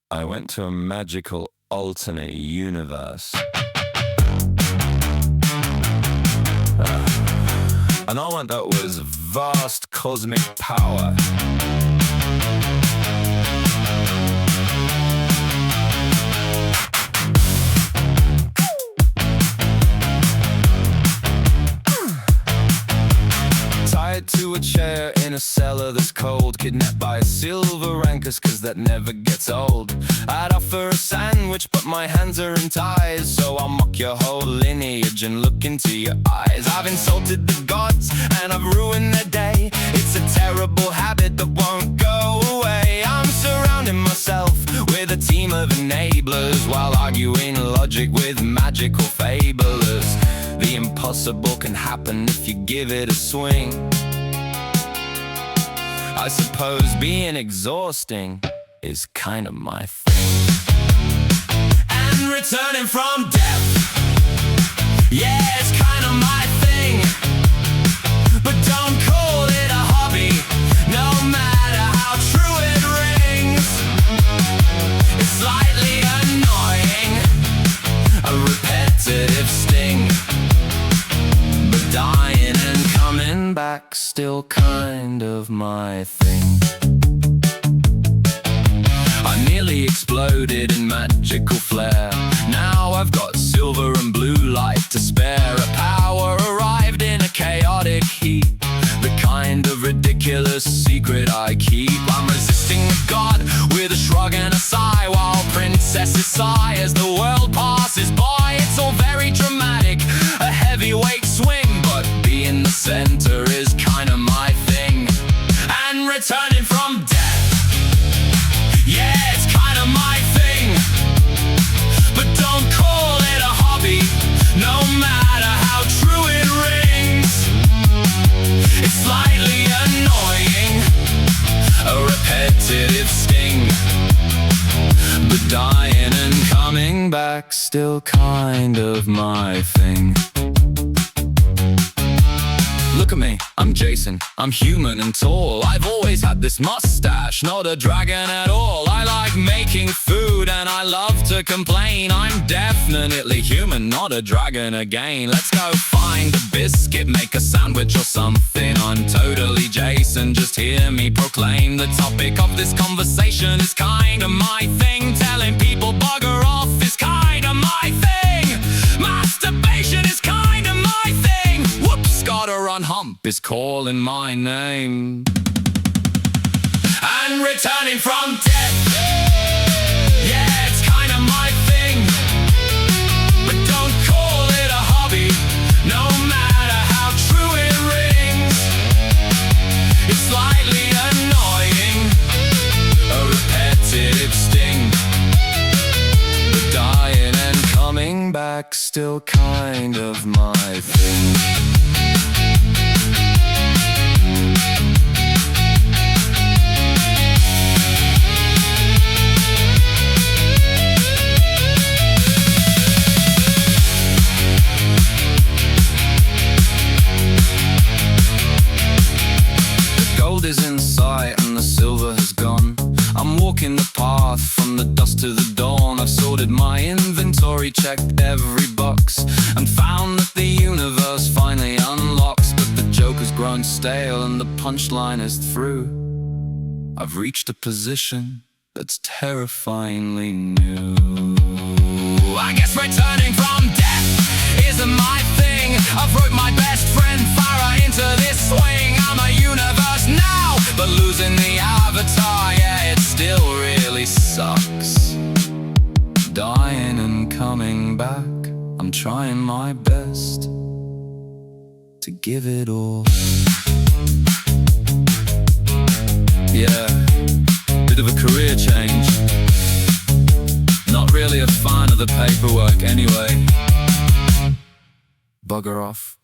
I went to a magical alternate universe. And all I went out was vast cosmic power. Tied to a chair in a cellar that's cold, kidnapped by a silver anchors, cause that never gets old. I'd offer a sandwich, but my hands are in ties, so I'll mock your whole lineage and look into your eyes. I've insulted the gods and I've ruined their day. It's a terrible habit that won't go away. I'm surrounding myself with a team of enablers, while arguing logic with magical fabulous. The impossible can happen if you give it a swing. I suppose being exhausting is kind of my thing. And returning from death, yeah, it's kind of my thing. But don't call it a hobby, no matter how true it rings. It's slightly annoying, a repetitive sting. But dying and coming back, still kind of my thing. I nearly exploded in magical flare. Now I've got silver and blue light to spare. A power arrived in a chaotic heap, the kind of ridiculous secret I keep. I'm resisting the god with a shrug and a sigh, while princesses sigh as the world passes by. It's all very dramatic, a heavyweight swing, but being the center is kind of my thing. And returning from death, yeah, it's kind of my thing. But don't call it a hobby, no matter how true it rings. It's slightly annoying, a repetitive sting. But dying and coming back, still kind of my thing. Look at me, I'm Jason, I'm human and tall. I've always had this mustache, not a dragon at all. I like making food and I love to complain. I'm definitely human, not a dragon again. Let's go find a biscuit, make a sandwich or something. I'm totally Jason, just hear me proclaim. The topic of this conversation is kinda my thing. Telling people bugger off is kinda my thing. Masturbation is kinda my thing. Whoops, gotta run, hump is calling my name. And returning from death, yeah, it's kinda my thing. But don't call it a hobby, no matter how true it rings. It's slightly annoying, a repetitive sting. But dying and coming back, still kind of my thing. Gold is in sight and the silver has gone. I'm walking the path from the dusk to the dawn. I've sorted my inventory, checked every box, and found that the universe finally unlocks. But the joke has grown stale and the punchline is through. I've reached a position that's terrifyingly new. I guess returning from death isn't my thing. I've wrote my best friend Farah into this swing. I'm a universe now, but losing the avatar, yeah, it still really sucks. Dying and coming back, I'm trying my best to give it all. Yeah, bit of a career change. Not really a fan of the paperwork anyway. Bugger off.